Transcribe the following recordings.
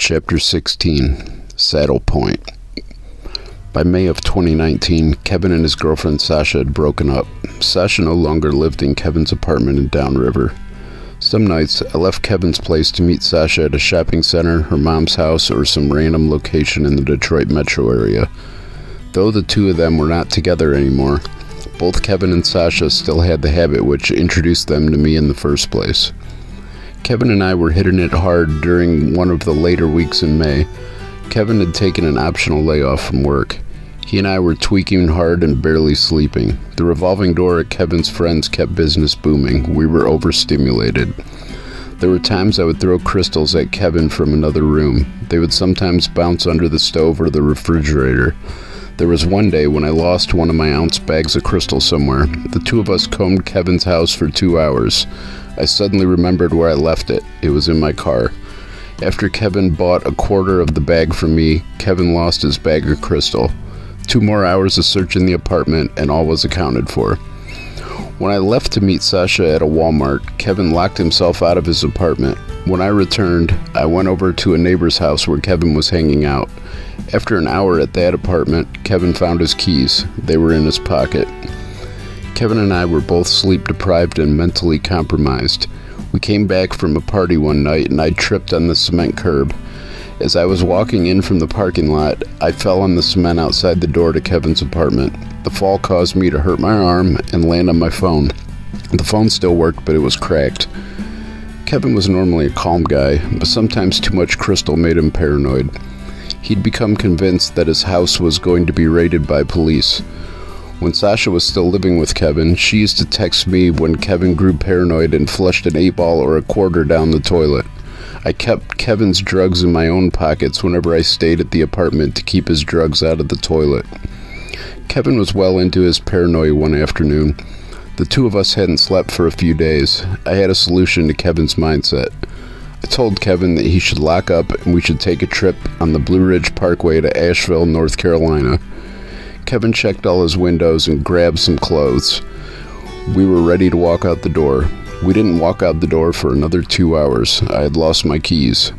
Chapter 16, Saddle Point. By May of 2019, Kevin and his girlfriend Sasha had broken up. Sasha no longer lived in Kevin's apartment in Downriver. Some nights, I left Kevin's place to meet Sasha at a shopping center, her mom's house, or some random location in the Detroit metro area. Though the two of them were not together anymore, both Kevin and Sasha still had the habit which introduced them to me in the first place. Kevin and I were hitting it hard during one of the later weeks in May. Kevin had taken an optional layoff from work. He and I were tweaking hard and barely sleeping. The revolving door at Kevin's friends kept business booming. We were overstimulated. There were times I would throw crystals at Kevin from another room. They would sometimes bounce under the stove or the refrigerator. There was one day when I lost one of my ounce bags of crystal somewhere. The two of us combed Kevin's house for 2 hours. I suddenly remembered where I left it. It was in my car. After Kevin bought a quarter of the bag from me, Kevin lost his bag of crystal. 2 more hours of searching the apartment, and all was accounted for. When I left to meet Sasha at a Walmart, Kevin locked himself out of his apartment. When I returned, I went over to a neighbor's house where Kevin was hanging out. After an hour at that apartment, Kevin found his keys. They were in his pocket. Kevin and I were both sleep-deprived and mentally compromised. We came back from a party one night and I tripped on the cement curb. As I was walking in from the parking lot, I fell on the cement outside the door to Kevin's apartment. The fall caused me to hurt my arm and land on my phone. The phone still worked, but it was cracked. Kevin was normally a calm guy, but sometimes too much crystal made him paranoid. He'd become convinced that his house was going to be raided by police. When Sasha was still living with Kevin, she used to text me when Kevin grew paranoid and flushed an 8-ball or a quarter down the toilet. I kept Kevin's drugs in my own pockets whenever I stayed at the apartment to keep his drugs out of the toilet. Kevin was well into his paranoia one afternoon. The two of us hadn't slept for a few days. I had a solution to Kevin's mindset. I told Kevin that he should lock up and we should take a trip on the Blue Ridge Parkway to Asheville, North Carolina. Kevin checked all his windows and grabbed some clothes. We were ready to walk out the door. We didn't walk out the door for another 2 hours. I had lost my keys.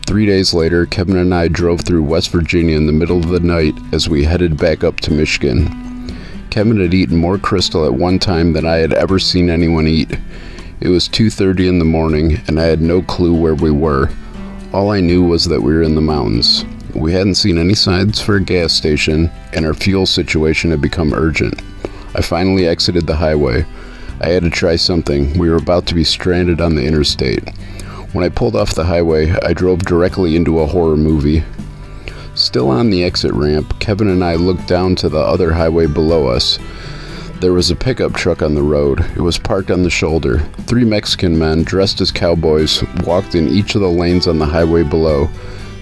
3 days later, Kevin and I drove through West Virginia in the middle of the night as we headed back up to Michigan. Kevin had eaten more crystal at one time than I had ever seen anyone eat. It was 2:30 in the morning and I had no clue where we were. All I knew was that we were in the mountains. We hadn't seen any signs for a gas station, and our fuel situation had become urgent. I finally exited the highway. I had to try something. We were about to be stranded on the interstate. When I pulled off the highway, I drove directly into a horror movie. Still on the exit ramp, Kevin and I looked down to the other highway below us. There was a pickup truck on the road. It was parked on the shoulder. 3 Mexican men, dressed as cowboys, walked in each of the lanes on the highway below.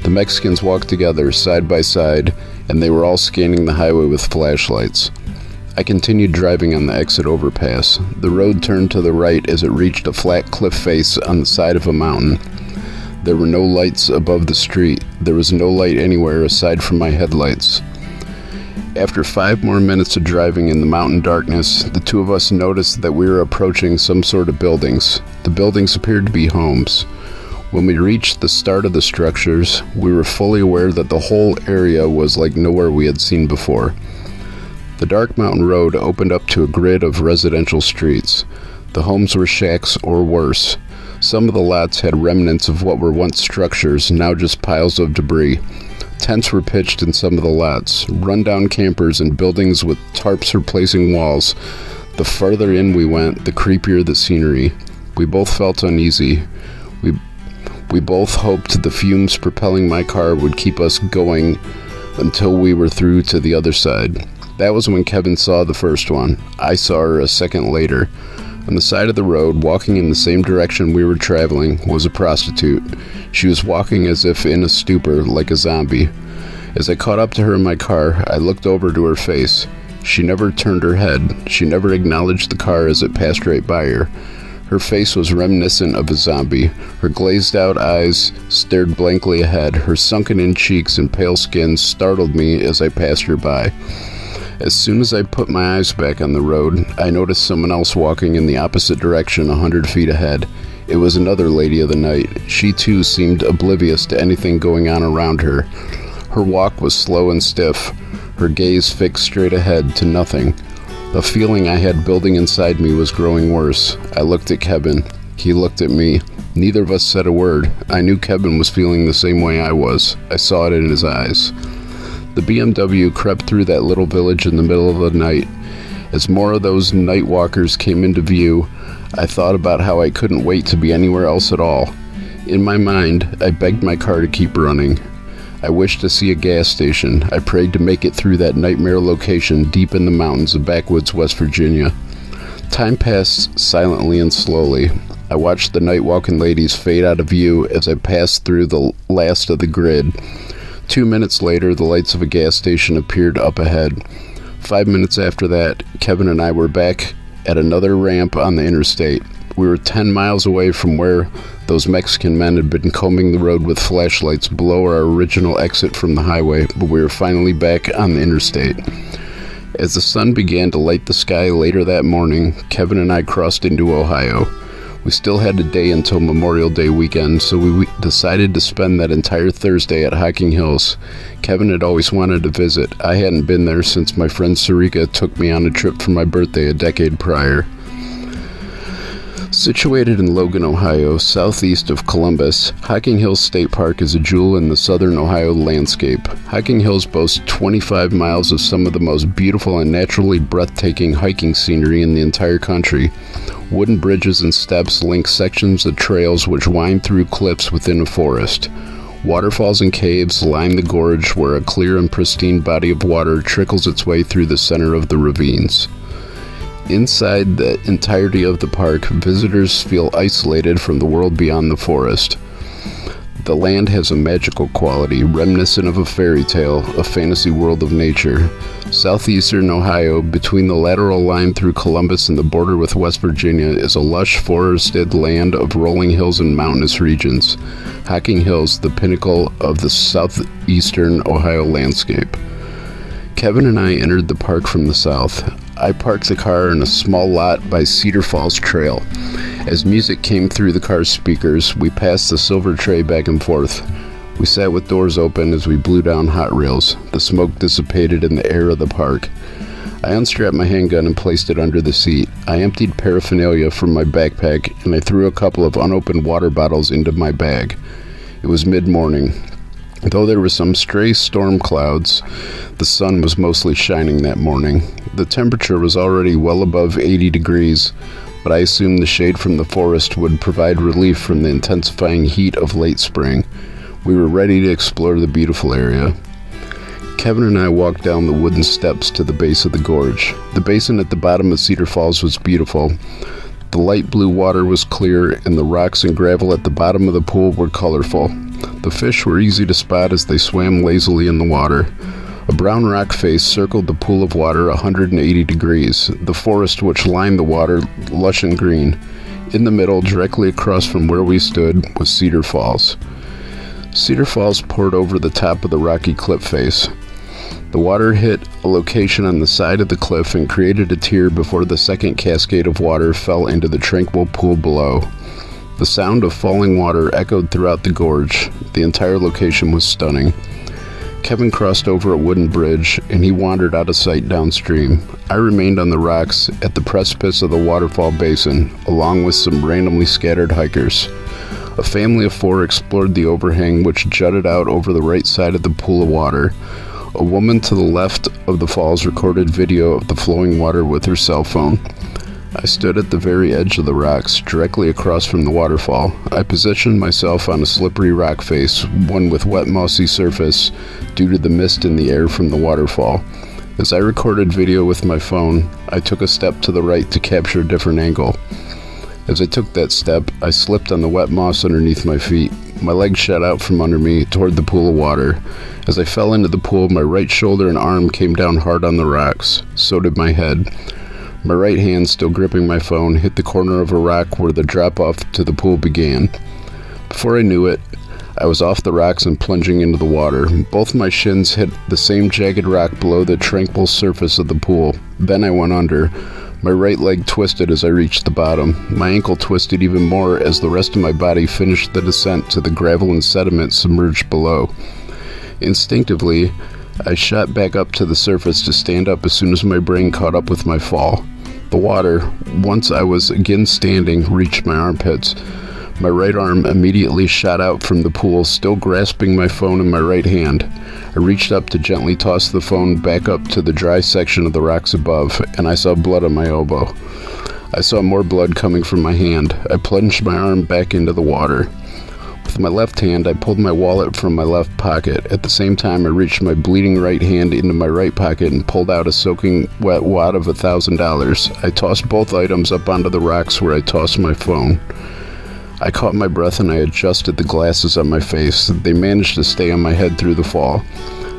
The Mexicans walked together, side by side, and they were all scanning the highway with flashlights. I continued driving on the exit overpass. The road turned to the right as it reached a flat cliff face on the side of a mountain. There were no lights above the street. There was no light anywhere aside from my headlights. After 5 more minutes of driving in the mountain darkness, the two of us noticed that we were approaching some sort of buildings. The buildings appeared to be homes. When we reached the start of the structures, we were fully aware that the whole area was like nowhere we had seen before. The dark mountain road opened up to a grid of residential streets. The homes were shacks or worse. Some of the lots had remnants of what were once structures, now just piles of debris. Tents were pitched in some of the lots. Rundown campers and buildings with tarps replacing walls. The farther in we went, the creepier the scenery. We both felt uneasy. We both hoped the fumes propelling my car would keep us going until we were through to the other side. That was when Kevin saw the first one. I saw her a second later. On the side of the road, walking in the same direction we were traveling, was a prostitute. She was walking as if in a stupor, like a zombie. As I caught up to her in my car, I looked over to her face. She never turned her head. She never acknowledged the car as it passed right by her. Her face was reminiscent of a zombie. Her glazed-out eyes stared blankly ahead. Her sunken-in cheeks and pale skin startled me as I passed her by. As soon as I put my eyes back on the road, I noticed someone else walking in the opposite direction 100 feet ahead. It was another lady of the night. She too seemed oblivious to anything going on around her. Her walk was slow and stiff, her gaze fixed straight ahead to nothing. The feeling I had building inside me was growing worse. I looked at Kevin. He looked at me. Neither of us said a word. I knew Kevin was feeling the same way I was. I saw it in his eyes. The BMW crept through that little village in the middle of the night. As more of those night walkers came into view, I thought about how I couldn't wait to be anywhere else at all. In my mind, I begged my car to keep running. I wished to see a gas station. I prayed to make it through that nightmare location deep in the mountains of backwoods West Virginia. Time passed silently and slowly. I watched the night-walking ladies fade out of view as I passed through the last of the grid. 2 minutes later, the lights of a gas station appeared up ahead. 5 minutes after that, Kevin and I were back at another ramp on the interstate. We were 10 miles away from where those Mexican men had been combing the road with flashlights below our original exit from the highway, but we were finally back on the interstate. As the sun began to light the sky later that morning, Kevin and I crossed into Ohio. We still had a day until Memorial Day weekend, so we decided to spend that entire Thursday at Hocking Hills. Kevin had always wanted to visit. I hadn't been there since my friend Sarika took me on a trip for my birthday a decade prior. Situated in Logan, Ohio, southeast of Columbus, Hocking Hills State Park is a jewel in the southern Ohio landscape. Hocking Hills boasts 25 miles of some of the most beautiful and naturally breathtaking hiking scenery in the entire country. Wooden bridges and steps link sections of trails which wind through cliffs within a forest. Waterfalls and caves line the gorge where a clear and pristine body of water trickles its way through the center of the ravines. Inside the entirety of the park, visitors feel isolated from the world beyond the forest. The land has a magical quality, reminiscent of a fairy tale, a fantasy world of nature. Southeastern Ohio, between the lateral line through Columbus and the border with West Virginia, is a lush forested land of rolling hills and mountainous regions. Hocking Hills, the pinnacle of the southeastern Ohio landscape. Kevin and I entered the park from the south. I parked the car in a small lot by Cedar Falls Trail. As music came through the car's speakers, we passed the silver tray back and forth. We sat with doors open as we blew down hot rails. The smoke dissipated in the air of the park. I unstrapped my handgun and placed it under the seat. I emptied paraphernalia from my backpack, and I threw a couple of unopened water bottles into my bag. It was mid-morning. Though there were some stray storm clouds, the sun was mostly shining that morning. The temperature was already well above 80 degrees, but I assumed the shade from the forest would provide relief from the intensifying heat of late spring. We were ready to explore the beautiful area. Kevin and I walked down the wooden steps to the base of the gorge. The basin at the bottom of Cedar Falls was beautiful. The light blue water was clear, and the rocks and gravel at the bottom of the pool were colorful. The fish were easy to spot as they swam lazily in the water. A brown rock face circled the pool of water 180 degrees, the forest which lined the water lush and green. In the middle, directly across from where we stood, was Cedar Falls. Cedar Falls poured over the top of the rocky cliff face. The water hit a location on the side of the cliff and created a tier before the second cascade of water fell into the tranquil pool below. The sound of falling water echoed throughout the gorge. The entire location was stunning. Kevin crossed over a wooden bridge, and he wandered out of sight downstream. I remained on the rocks at the precipice of the waterfall basin, along with some randomly scattered hikers. A family of 4 explored the overhang which jutted out over the right side of the pool of water. A woman to the left of the falls recorded video of the flowing water with her cell phone. I stood at the very edge of the rocks, directly across from the waterfall. I positioned myself on a slippery rock face, one with wet mossy surface, due to the mist in the air from the waterfall. As I recorded video with my phone, I took a step to the right to capture a different angle. As I took that step, I slipped on the wet moss underneath my feet. My legs shot out from under me toward the pool of water. As I fell into the pool, my right shoulder and arm came down hard on the rocks. So did my head. My right hand, still gripping my phone, hit the corner of a rock where the drop-off to the pool began. Before I knew it, I was off the rocks and plunging into the water. Both my shins hit the same jagged rock below the tranquil surface of the pool. Then I went under. My right leg twisted as I reached the bottom. My ankle twisted even more as the rest of my body finished the descent to the gravel and sediment submerged below. Instinctively, I shot back up to the surface to stand up as soon as my brain caught up with my fall. The water, once I was again standing, reached my armpits. My right arm immediately shot out from the pool, still grasping my phone in my right hand. I reached up to gently toss the phone back up to the dry section of the rocks above, and I saw blood on my elbow. I saw more blood coming from my hand. I plunged my arm back into the water. With my left hand, I pulled my wallet from my left pocket. At the same time, I reached my bleeding right hand into my right pocket and pulled out a soaking wet wad of $1,000. I tossed both items up onto the rocks where I tossed my phone. I caught my breath and I adjusted the glasses on my face. They managed to stay on my head through the fall.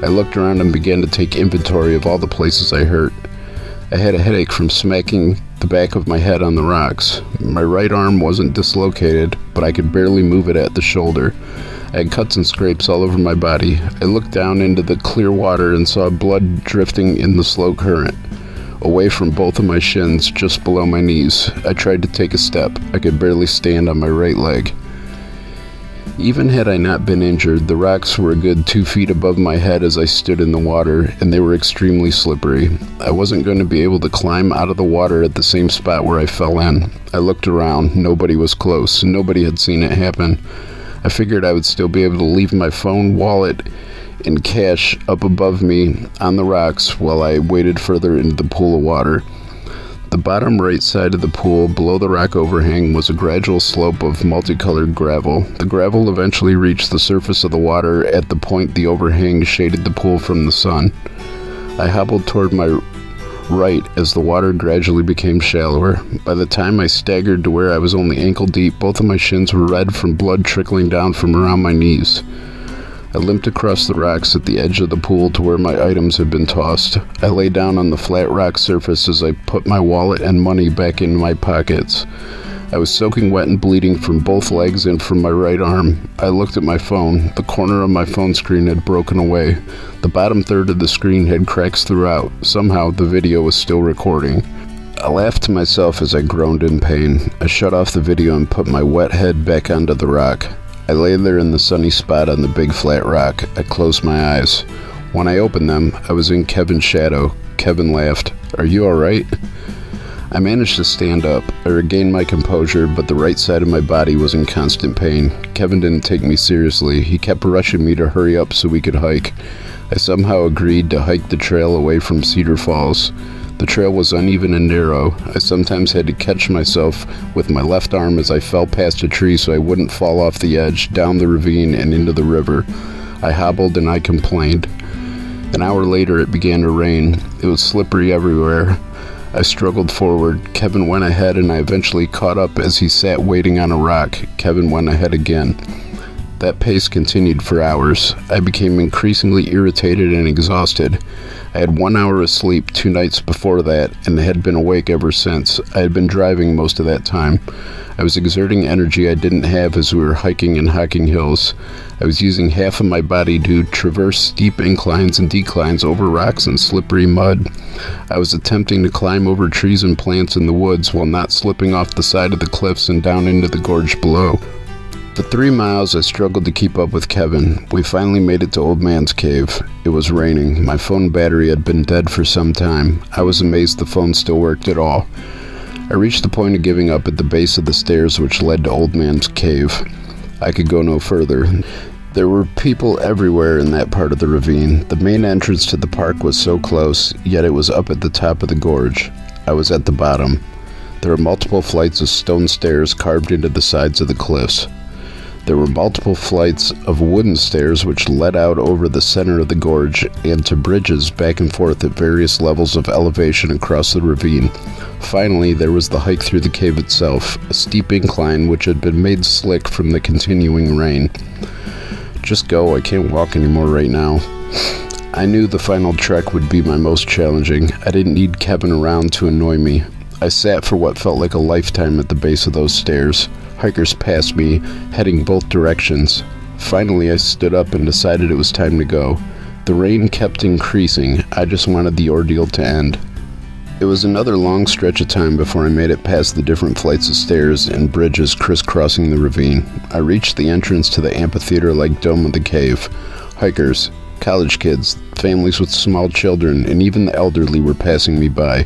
I looked around and began to take inventory of all the places I hurt. I had a headache from smacking the back of my head on the rocks. My right arm wasn't dislocated, but I could barely move it at the shoulder. I had cuts and scrapes all over my body. I looked down into the clear water and saw blood drifting in the slow current, away from both of my shins, just below my knees. I tried to take a step. I could barely stand on my right leg. Even had I not been injured, the rocks were a good 2 feet above my head as I stood in the water, and they were extremely slippery. I wasn't going to be able to climb out of the water at the same spot where I fell in. I looked around. Nobody was close. Nobody had seen it happen. I figured I would still be able to leave my phone, wallet, and cash up above me on the rocks while I waded further into the pool of water. The bottom right side of the pool, below the rock overhang, was a gradual slope of multicolored gravel. The gravel eventually reached the surface of the water at the point the overhang shaded the pool from the sun. I hobbled toward my right as the water gradually became shallower. By the time I staggered to where I was only ankle deep, both of my shins were red from blood trickling down from around my knees. I limped across the rocks at the edge of the pool to where my items had been tossed. I lay down on the flat rock surface as I put my wallet and money back in my pockets. I was soaking wet and bleeding from both legs and from my right arm. I looked at my phone. The corner of my phone screen had broken away. The bottom third of the screen had cracks throughout. Somehow, the video was still recording. I laughed to myself as I groaned in pain. I shut off the video and put my wet head back onto the rock. I lay there in the sunny spot on the big flat rock. I closed my eyes. When I opened them, I was in Kevin's shadow. Kevin laughed. "Are you all right?" I managed to stand up. I regained my composure, but the right side of my body was in constant pain. Kevin didn't take me seriously. He kept rushing me to hurry up so we could hike. I somehow agreed to hike the trail away from Cedar Falls. The trail was uneven and narrow. I sometimes had to catch myself with my left arm as I fell past a tree so I wouldn't fall off the edge, down the ravine, and into the river. I hobbled and I complained. An hour later, it began to rain. It was slippery everywhere. I struggled forward. Kevin went ahead and I eventually caught up as he sat waiting on a rock. Kevin went ahead again. That pace continued for hours. I became increasingly irritated and exhausted. I had 1 hour of sleep 2 nights before that and had been awake ever since. I had been driving most of that time. I was exerting energy I didn't have as we were hiking in Hocking Hills. I was using half of my body to traverse steep inclines and declines over rocks and slippery mud. I was attempting to climb over trees and plants in the woods while not slipping off the side of the cliffs and down into the gorge below. For 3 miles, I struggled to keep up with Kevin. We finally made it to Old Man's Cave. It was raining. My phone battery had been dead for some time. I was amazed the phone still worked at all. I reached the point of giving up at the base of the stairs which led to Old Man's Cave. I could go no further. There were people everywhere in that part of the ravine. The main entrance to the park was so close, yet it was up at the top of the gorge. I was at the bottom. There were multiple flights of stone stairs carved into the sides of the cliffs. There were multiple flights of wooden stairs which led out over the center of the gorge and to bridges back and forth at various levels of elevation across the ravine. Finally, there was the hike through the cave itself, a steep incline which had been made slick from the continuing rain. Just go, I can't walk anymore right now. I knew the final trek would be my most challenging. I didn't need Kevin around to annoy me. I sat for what felt like a lifetime at the base of those stairs. Hikers passed me, heading both directions. Finally, I stood up and decided it was time to go. The rain kept increasing. I just wanted the ordeal to end. It was another long stretch of time before I made it past the different flights of stairs and bridges crisscrossing the ravine. I reached the entrance to the amphitheater-like dome of the cave. Hikers, college kids, families with small children, and even the elderly were passing me by.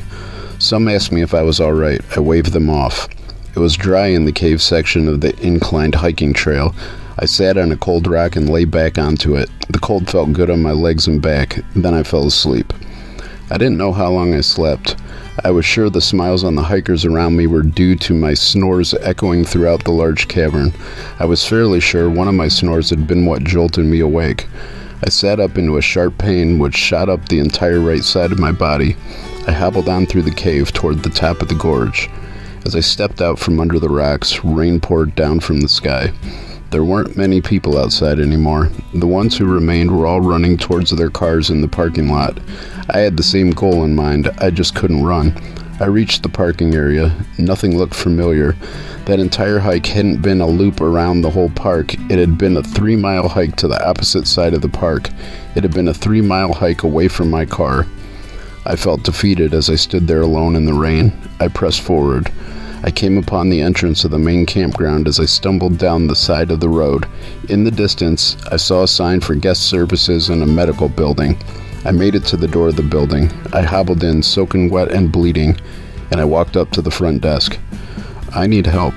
Some asked me if I was all right. I waved them off. It was dry in the cave section of the inclined hiking trail. I sat on a cold rock and lay back onto it. The cold felt good on my legs and back. Then I fell asleep. I didn't know how long I slept. I was sure the smiles on the hikers around me were due to my snores echoing throughout the large cavern. I was fairly sure one of my snores had been what jolted me awake. I sat up into a sharp pain which shot up the entire right side of my body. I hobbled on through the cave toward the top of the gorge. As I stepped out from under the rocks, rain poured down from the sky. There weren't many people outside anymore. The ones who remained were all running towards their cars in the parking lot. I had the same goal in mind. I just couldn't run. I reached the parking area. Nothing looked familiar. That entire hike hadn't been a loop around the whole park. It had been a 3-mile hike to the opposite side of the park. It had been a 3-mile hike away from my car. I felt defeated as I stood there alone in the rain. I pressed forward. I came upon the entrance of the main campground as I stumbled down the side of the road. In the distance, I saw a sign for guest services and a medical building. I made it to the door of the building. I hobbled in, soaking wet and bleeding, and I walked up to the front desk. I need help.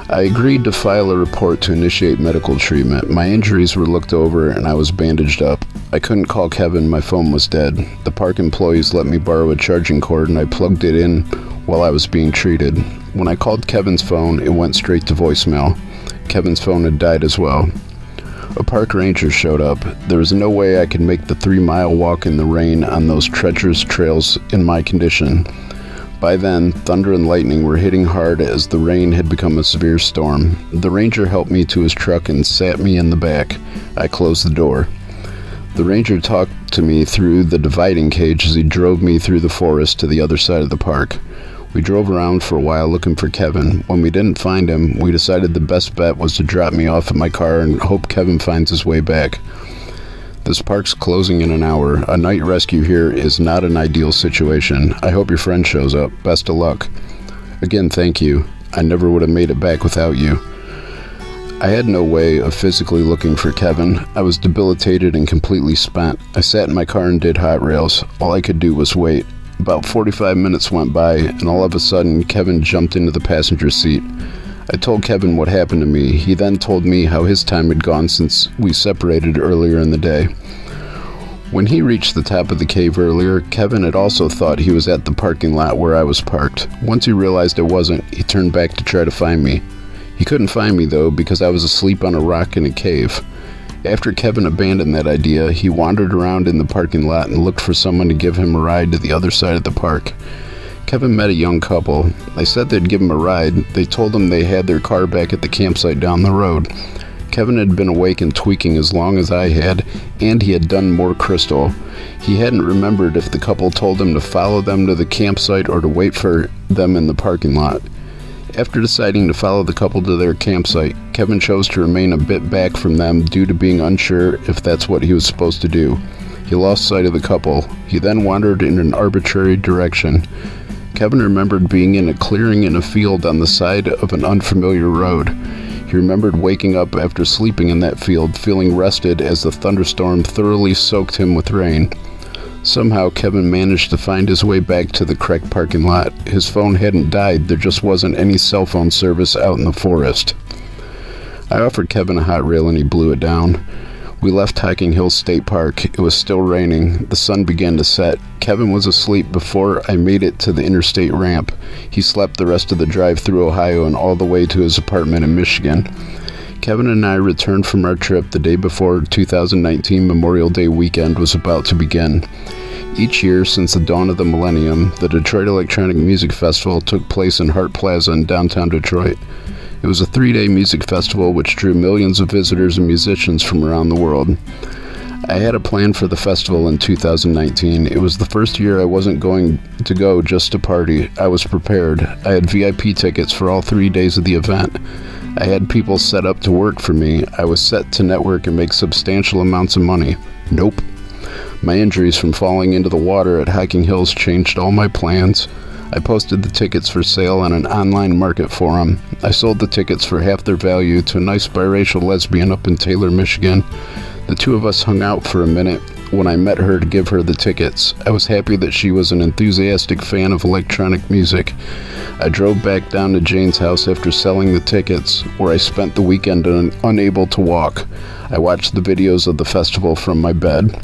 I agreed to file a report to initiate medical treatment. My injuries were looked over and I was bandaged up. I couldn't call Kevin, my phone was dead. The park employees let me borrow a charging cord and I plugged it in while I was being treated. When I called Kevin's phone, it went straight to voicemail. Kevin's phone had died as well. A park ranger showed up. There was no way I could make the 3-mile walk in the rain on those treacherous trails in my condition. By then, thunder and lightning were hitting hard as the rain had become a severe storm. The ranger helped me to his truck and sat me in the back. I closed the door. The ranger talked to me through the dividing cage as he drove me through the forest to the other side of the park. We drove around for a while looking for Kevin. When we didn't find him, we decided the best bet was to drop me off at my car and hope Kevin finds his way back. This park's closing in an hour. A night rescue here is not an ideal situation. I hope your friend shows up. Best of luck. Again, thank you. I never would have made it back without you. I had no way of physically looking for Kevin. I was debilitated and completely spent. I sat in my car and did hot rails. All I could do was wait. About 45 minutes went by, and all of a sudden, Kevin jumped into the passenger seat. I told Kevin what happened to me. He then told me how his time had gone since we separated earlier in the day. When he reached the top of the cave earlier, Kevin had also thought he was at the parking lot where I was parked. Once he realized I wasn't, he turned back to try to find me. He couldn't find me, though, because I was asleep on a rock in a cave. After Kevin abandoned that idea, he wandered around in the parking lot and looked for someone to give him a ride to the other side of the park. Kevin met a young couple. They said they'd give him a ride. They told him they had their car back at the campsite down the road. Kevin had been awake and tweaking as long as I had, and he had done more crystal. He hadn't remembered if the couple told him to follow them to the campsite or to wait for them in the parking lot. After deciding to follow the couple to their campsite, Kevin chose to remain a bit back from them due to being unsure if that's what he was supposed to do. He lost sight of the couple. He then wandered in an arbitrary direction. Kevin remembered being in a clearing in a field on the side of an unfamiliar road. He remembered waking up after sleeping in that field, feeling rested as the thunderstorm thoroughly soaked him with rain. Somehow, Kevin managed to find his way back to the correct parking lot. His phone hadn't died, there just wasn't any cell phone service out in the forest. I offered Kevin a hot rail and he blew it down. We left Hocking Hills State Park. It was still raining. The sun began to set. Kevin was asleep before I made it to the interstate ramp. He slept the rest of the drive through Ohio and all the way to his apartment in Michigan. Kevin and I returned from our trip the day before 2019 Memorial Day weekend was about to begin. Each year since the dawn of the millennium, the Detroit Electronic Music Festival took place in Hart Plaza in downtown Detroit. It was a 3-day music festival which drew millions of visitors and musicians from around the world. I had a plan for the festival in 2019. It was the first year I wasn't going to go just to party. I was prepared. I had VIP tickets for all 3 days of the event. I had people set up to work for me. I was set to network and make substantial amounts of money. Nope. My injuries from falling into the water at Hocking Hills changed all my plans. I posted the tickets for sale on an online market forum. I sold the tickets for half their value to a nice biracial lesbian up in Taylor, Michigan. The two of us hung out for a minute when I met her to give her the tickets. I was happy that she was an enthusiastic fan of electronic music. I drove back down to Jane's house after selling the tickets, where I spent the weekend unable to walk. I watched the videos of the festival from my bed.